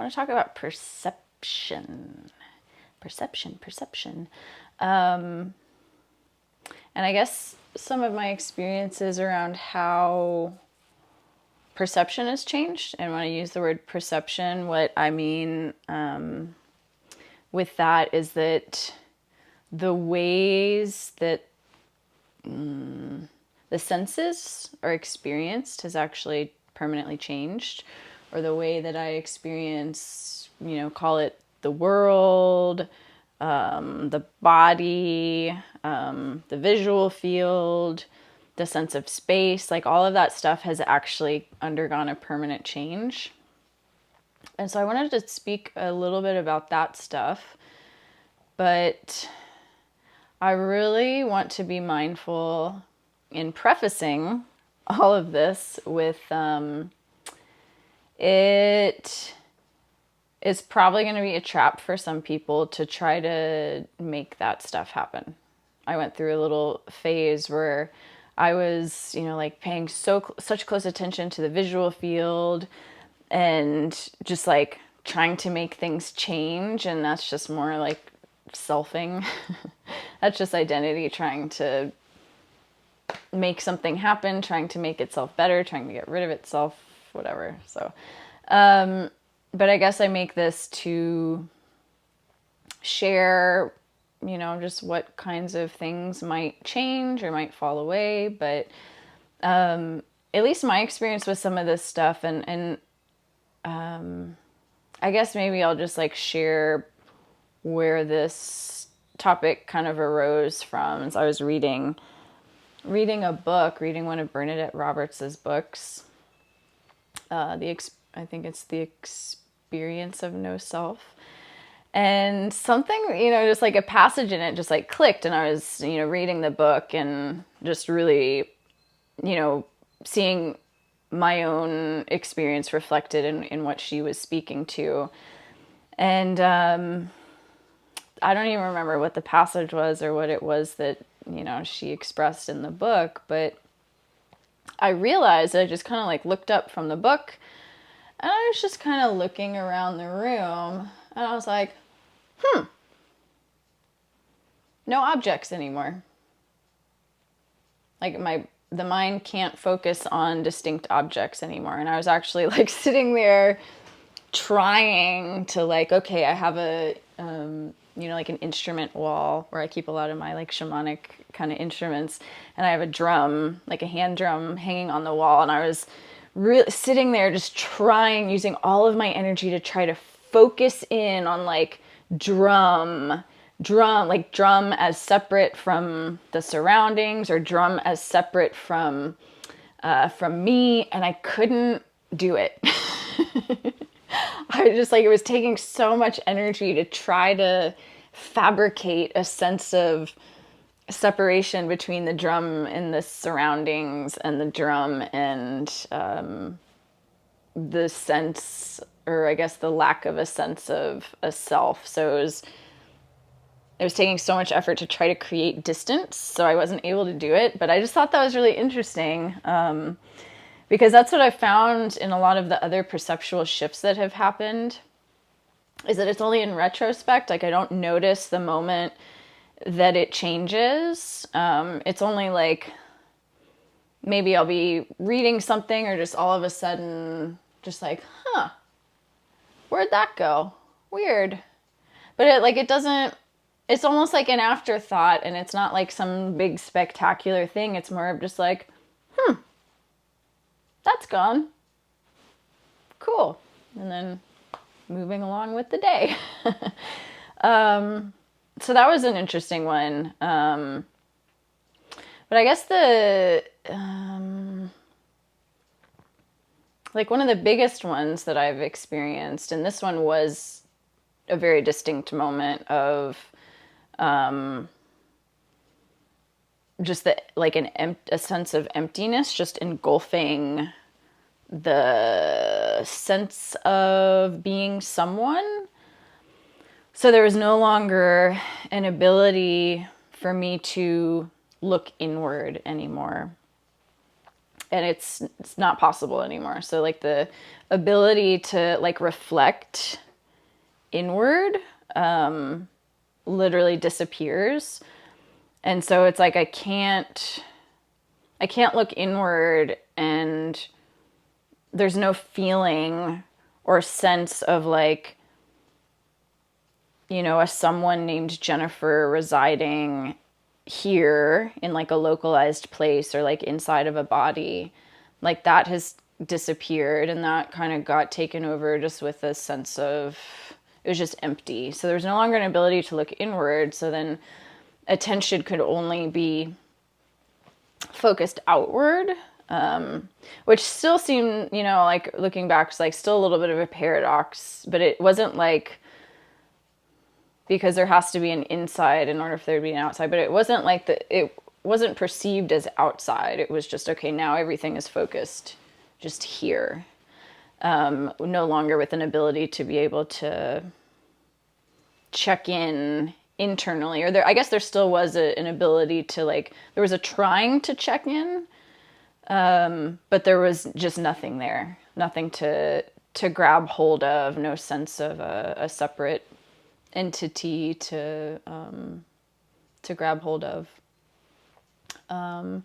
want to talk about perception. Perception. And I guess some of my experiences around how perception has changed. And when I use the word perception, what I mean with that is that the ways that the senses are experienced has actually permanently changed, or the way that I experience, call it the world, the body, the visual field, the sense of space, like all of that stuff has actually undergone a permanent change. And so I wanted to speak a little bit about that stuff, but I really want to be mindful in prefacing all of this with it is probably going to be a trap for some people to try to make that stuff happen. I went through a little phase where I was, like paying such close attention to the visual field and just like trying to make things change. And that's just more like selfing. That's just identity trying to make something happen, trying to make itself better, trying to get rid of itself, whatever. So, but I guess I make this to share, just what kinds of things might change or might fall away. But at least my experience with some of this stuff, and I guess maybe I'll just like share where this topic kind of arose from. So I was reading a book, reading one of Bernadette Roberts's books. I think it's The Experience of No Self. And something, just like a passage in it just like clicked, and I was, reading the book and just really, seeing my own experience reflected in what she was speaking to. And I don't even remember what the passage was or what it was that, she expressed in the book, but I realized I just kind of like looked up from the book, and I was just kind of looking around the room, and I was like, no objects anymore. Like the mind can't focus on distinct objects anymore. And I was actually like sitting there trying to like, okay, I have a, like an instrument wall where I keep a lot of my like shamanic kind of instruments. And I have a drum, like a hand drum hanging on the wall. And I was really sitting there just using all of my energy to try to focus in on like drum as separate from the surroundings, or drum as separate from me. And I couldn't do it. I was just like, it was taking so much energy to try to fabricate a sense of separation between the drum and the surroundings and the drum and the sense, or I guess the lack of a sense of a self. So it was taking so much effort to try to create distance, so I wasn't able to do it. But I just thought that was really interesting, because that's what I found in a lot of the other perceptual shifts that have happened, is that it's only in retrospect. Like, I don't notice the moment that it changes. It's only like, maybe I'll be reading something, or just all of a sudden, just like, where'd that go? Weird. But it doesn't, it's almost like an afterthought, and it's not like some big spectacular thing. It's more of just like, that's gone. Cool. And then moving along with the day. So that was an interesting one. But I guess like one of the biggest ones that I've experienced, and this one was a very distinct moment of just a sense of emptiness, just engulfing the sense of being someone. So there was no longer an ability for me to look inward anymore. and it's not possible anymore. So like the ability to like reflect inward literally disappears. And so it's like I can't look inward, and there's no feeling or sense of like, you know, a someone named Jennifer residing here in like a localized place or like inside of a body. Like that has disappeared, and that kind of got taken over just with a sense of, it was just empty. So there's no longer an ability to look inward. So then attention could only be focused outward, which still seemed, you know, like looking back, it's like still a little bit of a paradox, but it wasn't like, because there has to be an inside in order for there to be an outside, but it wasn't like it wasn't perceived as outside. It was just, okay, now everything is focused just here. No longer with an ability to be able to check in internally, or I guess there still was an ability to like, there was a trying to check in, but there was just nothing there, nothing to grab hold of, no sense of a separate entity to grab hold of. And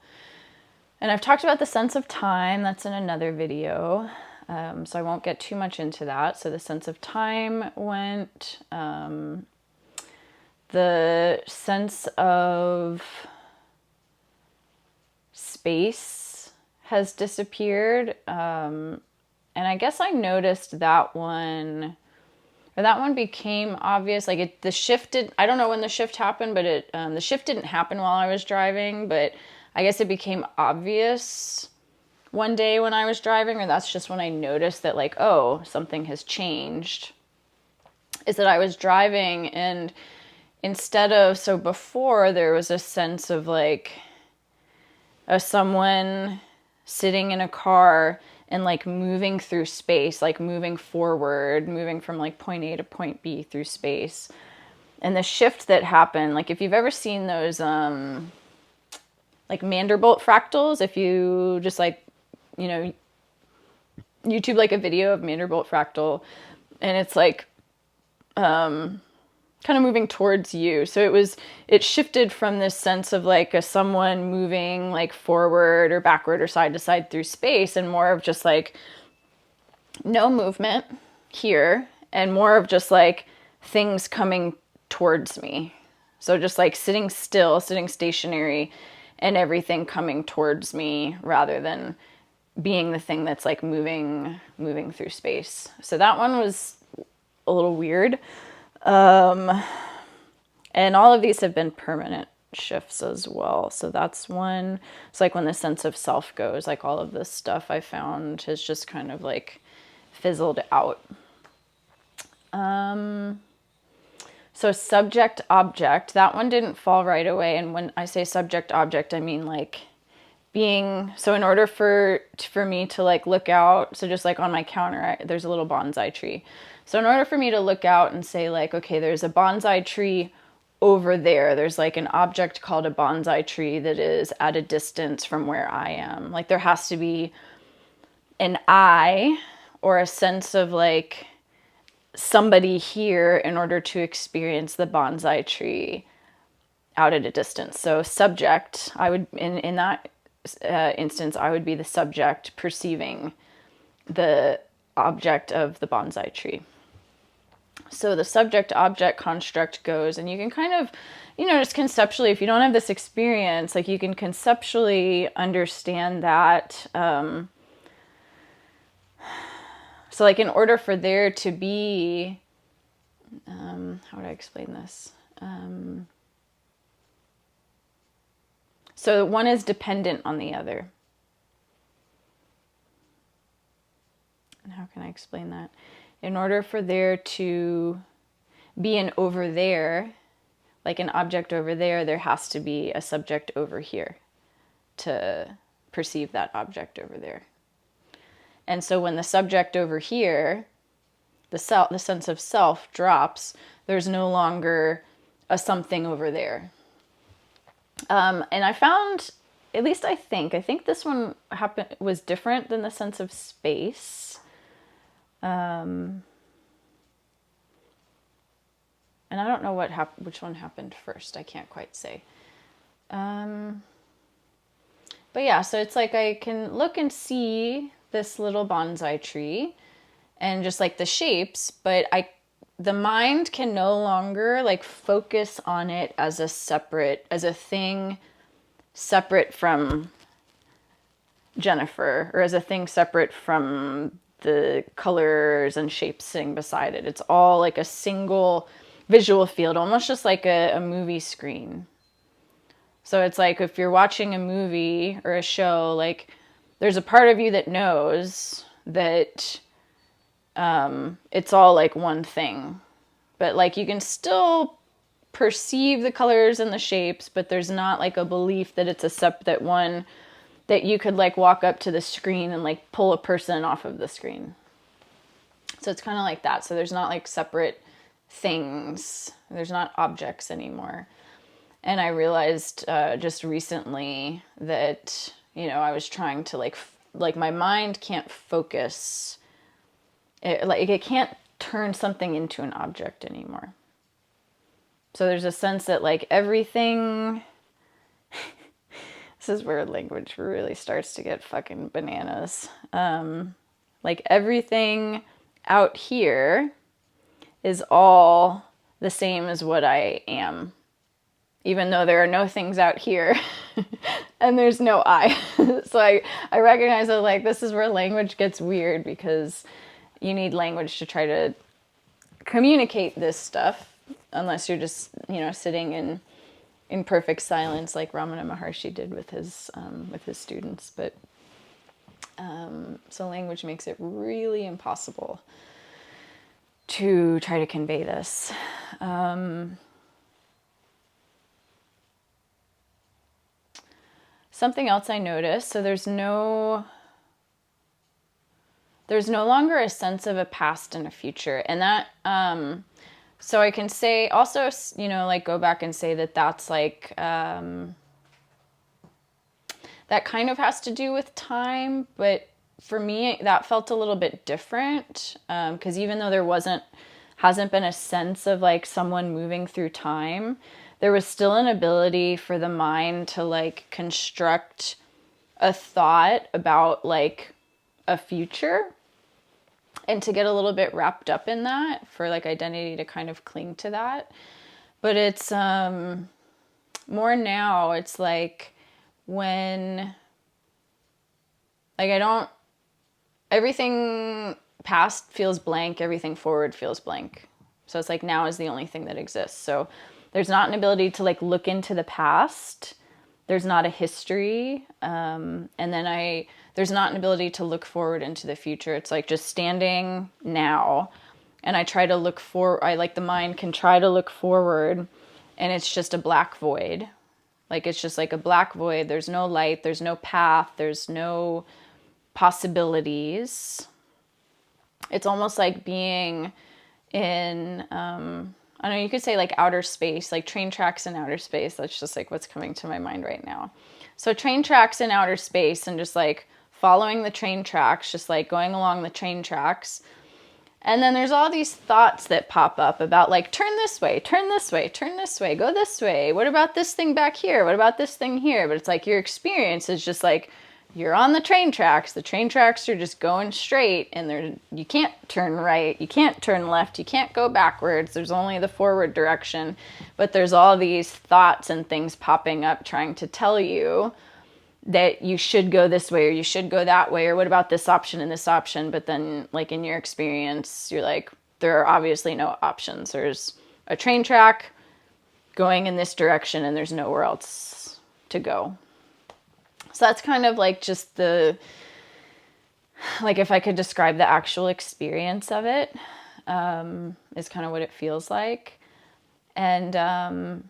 I've talked about the sense of time. That's in another video. So I won't get too much into that. So the sense of time went. The sense of space has disappeared. And I guess I noticed that one, or that one became obvious. Like the shift did, I don't know when the shift happened, but the shift didn't happen while I was driving, but I guess it became obvious one day when I was driving, or that's just when I noticed that like, oh, something has changed, is that I was driving, and instead of, so before there was a sense of like someone sitting in a car and like moving through space, like moving forward, moving from like point A to point B through space. And the shift that happened, like if you've ever seen those like Mandelbrot fractals, if you just like, you know, YouTube like a video of Mandelbrot fractal, and it's like kind of moving towards you. So it shifted from this sense of like someone moving like forward or backward or side to side through space, and more of just like no movement here, and more of just like things coming towards me. So just like sitting still, sitting stationary, and everything coming towards me rather than being the thing that's like moving through space. So that one was a little weird. And all of these have been permanent shifts as well. So that's one. It's like when the sense of self goes, like all of this stuff I found has just kind of like fizzled out. So subject object, that one didn't fall right away. And when I say subject object, I mean like being, so in order for me to like look out, so just like on my counter, there's a little bonsai tree. So in order for me to look out and say like, okay, there's a bonsai tree over there, there's like an object called a bonsai tree that is at a distance from where I am. Like there has to be an I, or a sense of like somebody here in order to experience the bonsai tree out at a distance. So subject, I would, in that instance, I would be the subject perceiving the object of the bonsai tree. So the subject-object construct goes, and you can kind of, you know, just conceptually, if you don't have this experience, like you can conceptually understand that. So like in order for there to be, how would I explain this? So one is dependent on the other. And how can I explain that? In order for there to be an over there, like an object over there, there has to be a subject over here to perceive that object over there. And so when the subject over here, the sense of self drops, there's no longer a something over there. And I found at least I think this one was different than the sense of space. And I don't know which one happened first. I can't quite say. But yeah, so it's like I can look and see this little bonsai tree and just like the shapes, but the mind can no longer like focus on it as a thing separate from Jennifer, or as a thing separate from the colors and shapes sitting beside it. It's all like a single visual field, almost just like a movie screen. So it's like if you're watching a movie or a show, like there's a part of you that knows that it's all like one thing, but like you can still perceive the colors and the shapes, but there's not like a belief that it's a separate one, that you could like walk up to the screen and like pull a person off of the screen. So it's kind of like that. So there's not like separate things. There's not objects anymore. And I realized just recently that, I was trying to like my mind can't focus. It can't turn something into an object anymore. So there's a sense that like everything, this is where language really starts to get fucking bananas. Like everything out here is all the same as what I am, even though there are no things out here and there's no I. So I recognize that like this is where language gets weird, because you need language to try to communicate this stuff, unless you're just, sitting in perfect silence like Ramana Maharshi did with his students. But so language makes it really impossible to try to convey this. Something else I noticed, so there's no longer a sense of a past and a future. And that, so I can say also, like go back and say that that's like, that kind of has to do with time. But for me, that felt a little bit different. Because even though there hasn't been a sense of like someone moving through time, there was still an ability for the mind to like construct a thought about like a future, and to get a little bit wrapped up in that, for like identity to kind of cling to that. But it's more now, it's like when like everything past feels blank, everything forward feels blank. So it's like now is the only thing that exists. So there's not an ability to like look into the past. There's not a history. And then there's not an ability to look forward into the future. It's like just standing now. And I try to look the mind can try to look forward, and it's just a black void. Like it's just like a black void. There's no light, there's no path, there's no possibilities. It's almost like being in, I don't know, you could say like outer space, like train tracks in outer space. That's just like what's coming to my mind right now. So train tracks in outer space, and just like following the train tracks, just like going along the train tracks. And then there's all these thoughts that pop up about like, turn this way, turn this way, turn this way, go this way. What about this thing back here? What about this thing here? But it's like your experience is just like, you're on the train tracks. The train tracks are just going straight, and you can't turn right, you can't turn left, you can't go backwards. There's only the forward direction. But there's all these thoughts and things popping up trying to tell you that you should go this way, or you should go that way, or what about this option and this option? But then like in your experience, you're like, there are obviously no options. There's a train track going in this direction, and there's nowhere else to go. So that's kind of like just like if I could describe the actual experience of it, is kind of what it feels like. And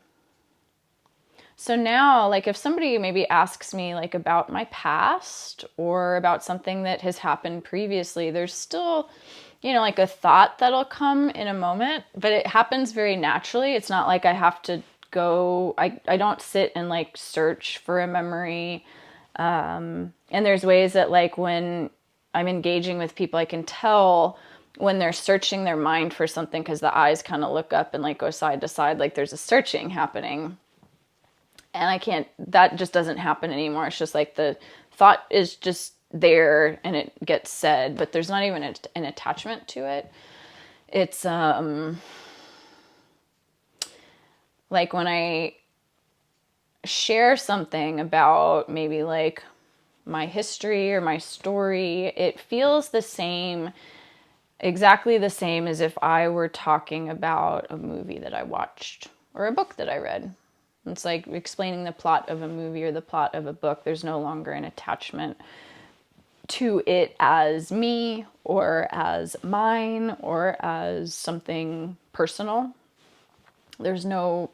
so now, like if somebody maybe asks me like about my past or about something that has happened previously, there's still, like a thought that'll come in a moment, but it happens very naturally. It's not like I have to I don't sit and like search for a memory. And there's ways that like when I'm engaging with people, I can tell when they're searching their mind for something because the eyes kind of look up and like go side to side, like there's a searching happening. And that just doesn't happen anymore. It's just like the thought is just there and it gets said, but there's not even an attachment to it. It's like when I share something about maybe like my history or my story, it feels the same, exactly the same as if I were talking about a movie that I watched or a book that I read. It's like explaining the plot of a movie or the plot of a book. There's no longer an attachment to it as me or as mine or as something personal. There's no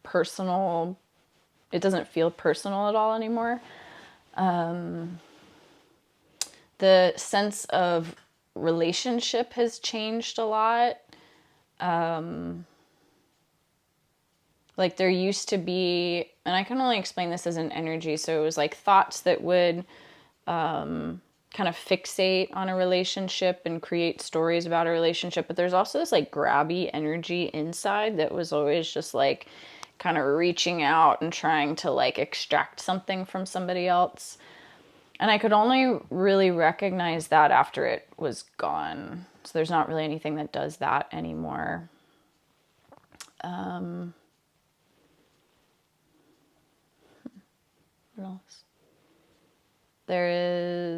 personal, it doesn't feel personal at all anymore. The sense of relationship has changed a lot. Like there used to be, and I can only explain this as an energy, so it was like thoughts that would kind of fixate on a relationship and create stories about a relationship, but there's also this like grabby energy inside that was always just like kind of reaching out and trying to like extract something from somebody else. And I could only really recognize that after it was gone. So there's not really anything that does that anymore. What else? There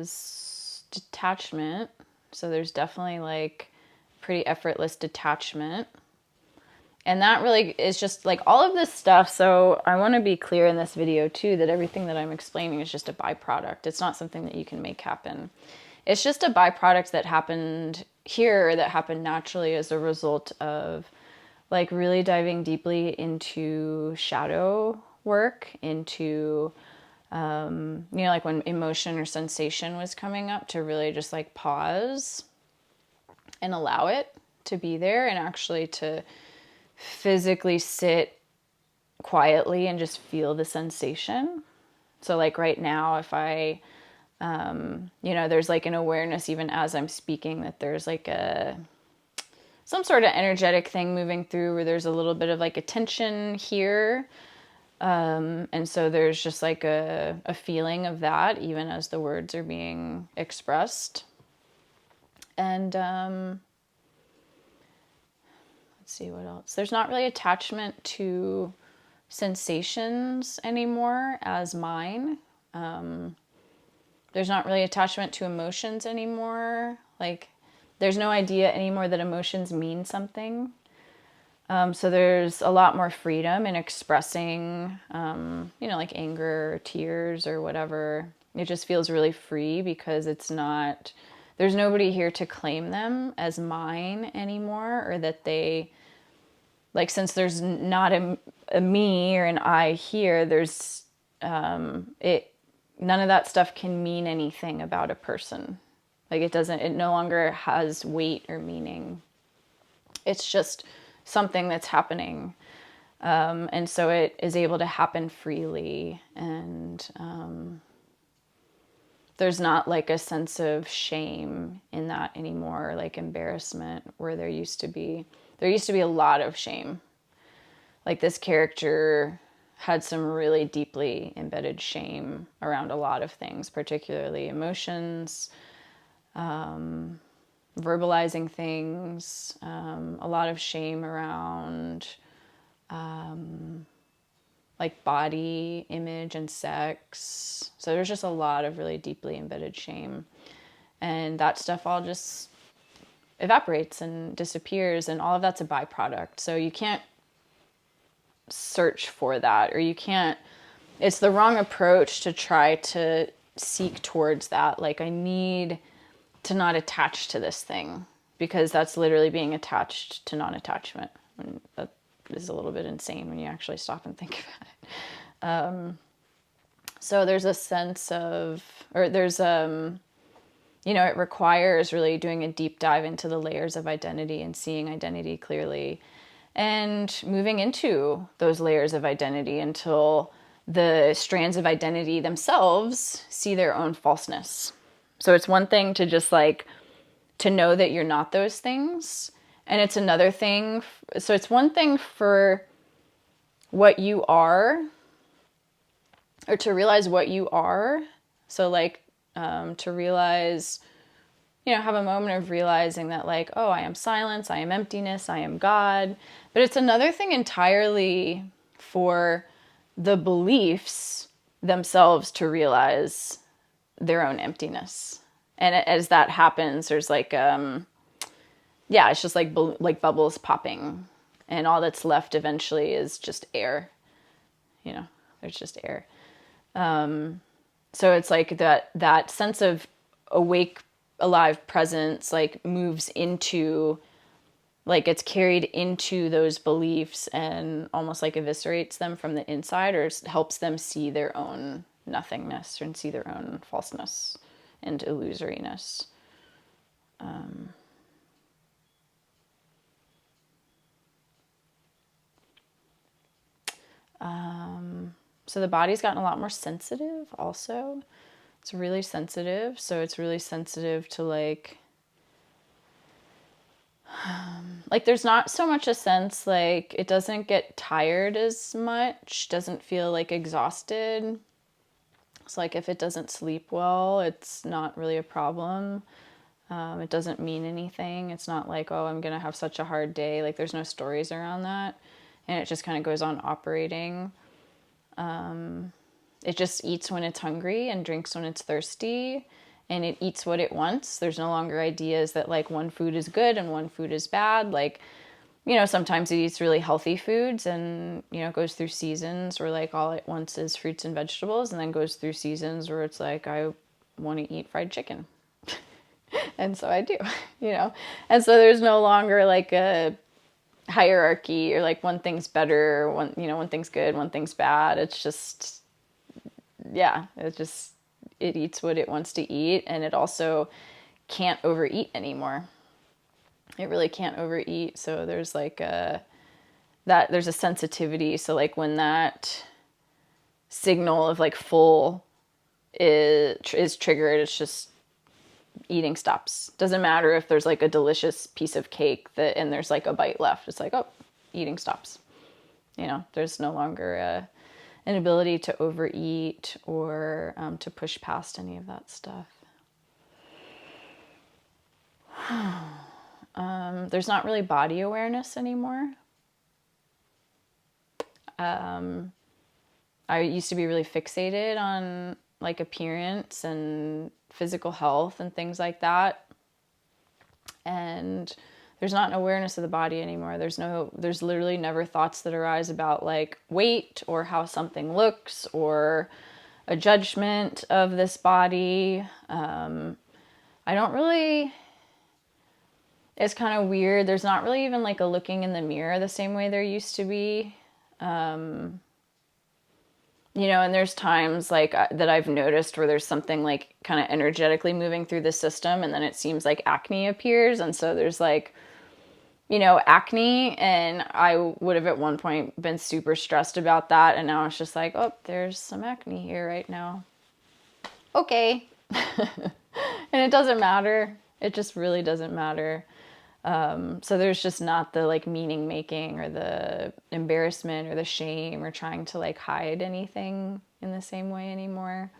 is detachment. So there's definitely like pretty effortless detachment. And that really is just like all of this stuff. So I want to be clear in this video too, that everything that I'm explaining is just a byproduct. It's not something that you can make happen. It's just a byproduct that happened here, that happened naturally as a result of like really diving deeply into shadow work, into, like when emotion or sensation was coming up, to really just like pause and allow it to be there and actually to physically sit quietly and just feel the sensation. So like right now, if I, there's like an awareness even as I'm speaking that there's like some sort of energetic thing moving through where there's a little bit of like a tension here. And so there's just like a feeling of that even as the words are being expressed. And, let's see what else. There's not really attachment to sensations anymore as mine. There's not really attachment to emotions anymore. Like there's no idea anymore that emotions mean something. So there's a lot more freedom in expressing, like anger or tears or whatever. It just feels really free because there's nobody here to claim them as mine anymore, or that they, like, since there's not a me or an I here, there's, none of that stuff can mean anything about a person. Like it no longer has weight or meaning. It's just something that's happening. And so it is able to happen freely. And there's not like a sense of shame in that anymore, like embarrassment, where there used to be a lot of shame. Like this character had some really deeply embedded shame around a lot of things, particularly emotions, verbalizing things, a lot of shame around like body image and sex. So there's just a lot of really deeply embedded shame. And that stuff all just evaporates and disappears, and all of that's a byproduct. So you can't search for that, or it's the wrong approach to try to seek towards that. Like I need to not attach to this thing, because that's literally being attached to non-attachment. And that is a little bit insane when you actually stop and think about it. So there's a sense of, or there's, it requires really doing a deep dive into the layers of identity and seeing identity clearly. and moving into those layers of identity until the strands of identity themselves see their own falseness. So it's one thing to just like to know that you're not those things, and it's another thing. So it's one thing for what you are, or to realize what you are. So like to realize, have a moment of realizing that like, oh, I am silence, I am emptiness, I am God. But it's another thing entirely for the beliefs themselves to realize their own emptiness. And as that happens, there's like, it's just like bubbles popping, and all that's left eventually is just air. There's just air. So it's like that sense of awake, alive presence, like moves into, like it's carried into those beliefs and almost like eviscerates them from the inside, or helps them see their own nothingness and see their own falseness and illusoriness. So the body's gotten a lot more sensitive also. It's really sensitive. So it's really sensitive to like there's not so much a sense, like it doesn't get tired as much, doesn't feel like exhausted. It's like if it doesn't sleep well, it's not really a problem. It doesn't mean anything. It's not like, oh, I'm going to have such a hard day. Like there's no stories around that. And it just kind of goes on operating. It just eats when it's hungry and drinks when it's thirsty, and it eats what it wants. There's no longer ideas that like one food is good and one food is bad. Like, sometimes it eats really healthy foods and, goes through seasons where like all it wants is fruits and vegetables, and then goes through seasons where it's like, I want to eat fried chicken. And so I do, and so there's no longer like a hierarchy or like one thing's better, one thing's good, one thing's bad. It's just, it eats what it wants to eat, and it also can't overeat anymore. It really can't overeat. So there's like there's a sensitivity. So like when that signal of like full is triggered, it's just eating stops. Doesn't matter if there's like a delicious piece of cake and there's like a bite left. It's like, oh, eating stops. There's no longer an ability to overeat or to push past any of that stuff. There's not really body awareness anymore. I used to be really fixated on like appearance and physical health and things like that. And there's not an awareness of the body anymore. There's literally never thoughts that arise about like weight or how something looks or a judgment of this body. I don't really, it's kind of weird. There's not really even like a looking in the mirror the same way there used to be. And there's times like that I've noticed where there's something like kind of energetically moving through the system, and then it seems like acne appears. And so there's like, acne, and I would have at one point been super stressed about that. And now it's just like, oh, there's some acne here right now. Okay. And it doesn't matter. It just really doesn't matter. So there's just not the like meaning making or the embarrassment or the shame or trying to like hide anything in the same way anymore.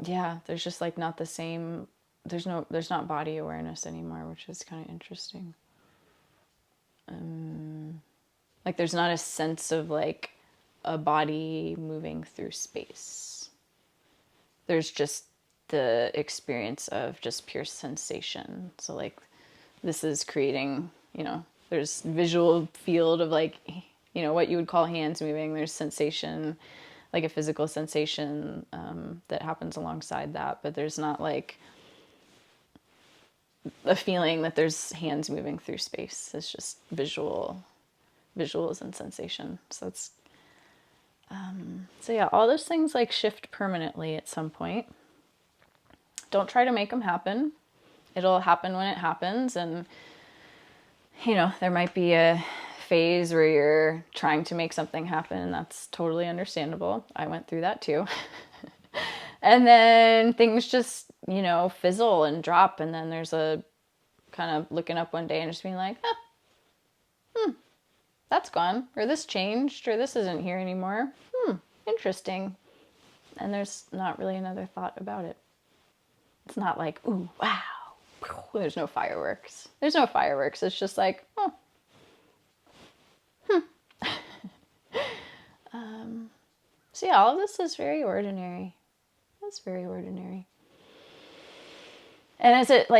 There's just like not the same, there's not body awareness anymore, which is kind of interesting. Like there's not a sense of like a body moving through space. There's just the experience of just pure sensation. So like this is creating, there's visual field of like, what you would call hands moving. There's sensation, like a physical sensation that happens alongside that, but there's not like a feeling that there's hands moving through space. It's just visuals and sensation. So it's all those things like shift permanently at some point. Don't try to make them happen. It'll happen when it happens. And you know, there might be a phase where you're trying to make something happen, and that's totally understandable. I went through that too. And then things just, you know, fizzle and drop, and then there's a kind of looking up one day and just being like, that's gone, or this changed, or this isn't here anymore. Interesting. And there's not really another thought about it. It's not like, ooh, wow. There's no fireworks. There's no fireworks. It's just like, oh. So yeah, all of this is very ordinary. It's very ordinary. And as it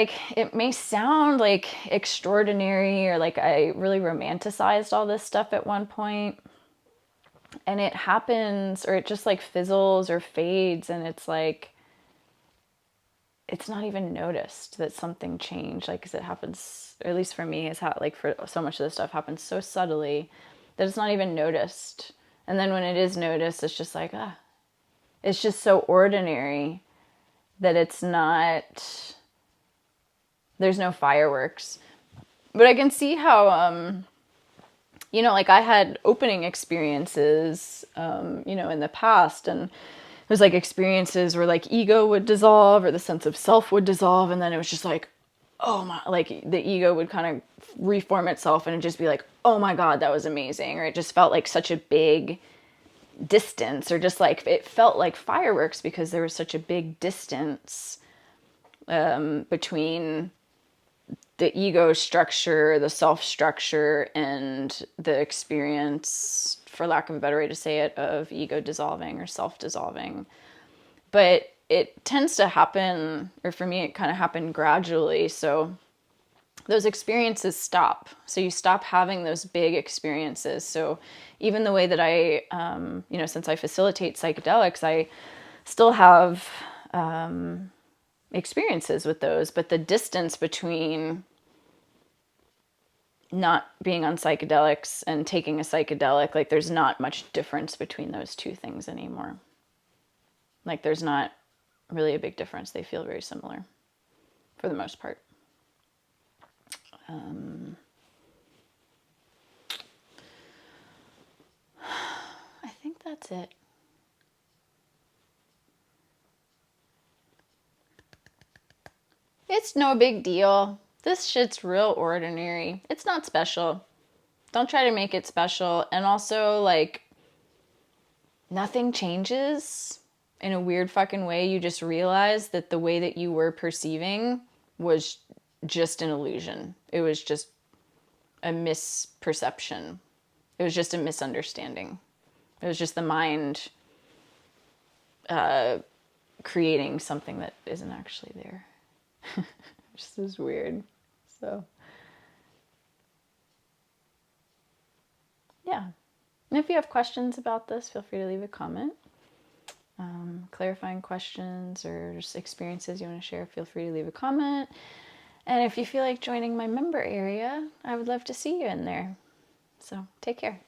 may sound like extraordinary, or like I really romanticized all this stuff at one point, and it happens, or it just like fizzles or fades, and it's like, it's not even noticed that something changed, like, because it happens, or at least for me, it's how, like, for so much of this stuff happens so subtly that it's not even noticed. And then when it is noticed, it's just like, it's just so ordinary that it's not, there's no fireworks. But I can see how, you know, like I had opening experiences, you know, in the past, and it was like experiences where like ego would dissolve, or the sense of self would dissolve, and then it was just like, oh my, like the ego would kind of reform itself, and it'd just be like, oh my God, that was amazing. Or it just felt like such a big distance, or just like, it felt like fireworks because there was such a big distance between the ego structure, the self structure, and the experience, for lack of a better way to say it, of ego dissolving or self dissolving. But it tends to happen, or for me, it kind of happened gradually. So those experiences stop. So you stop having those big experiences. So even the way that I, you know, since I facilitate psychedelics, I still have experiences with those, but the distance between not being on psychedelics and taking a psychedelic, like there's not much difference between those two things anymore. Like there's not really a big difference. They feel very similar for the most part. I think that's it. It's no big deal. This shit's real ordinary. It's not special. Don't try to make it special. And also, like, nothing changes in a weird fucking way. You just realize that the way that you were perceiving was just an illusion. It was just a misperception. It was just a misunderstanding. It was just the mind creating something that isn't actually there. Just is weird. So, yeah. And if you have questions about this, feel free to leave a comment. Clarifying questions or just experiences you want to share, feel free to leave a comment. And if you feel like joining my member area, I would love to see you in there. So, take care.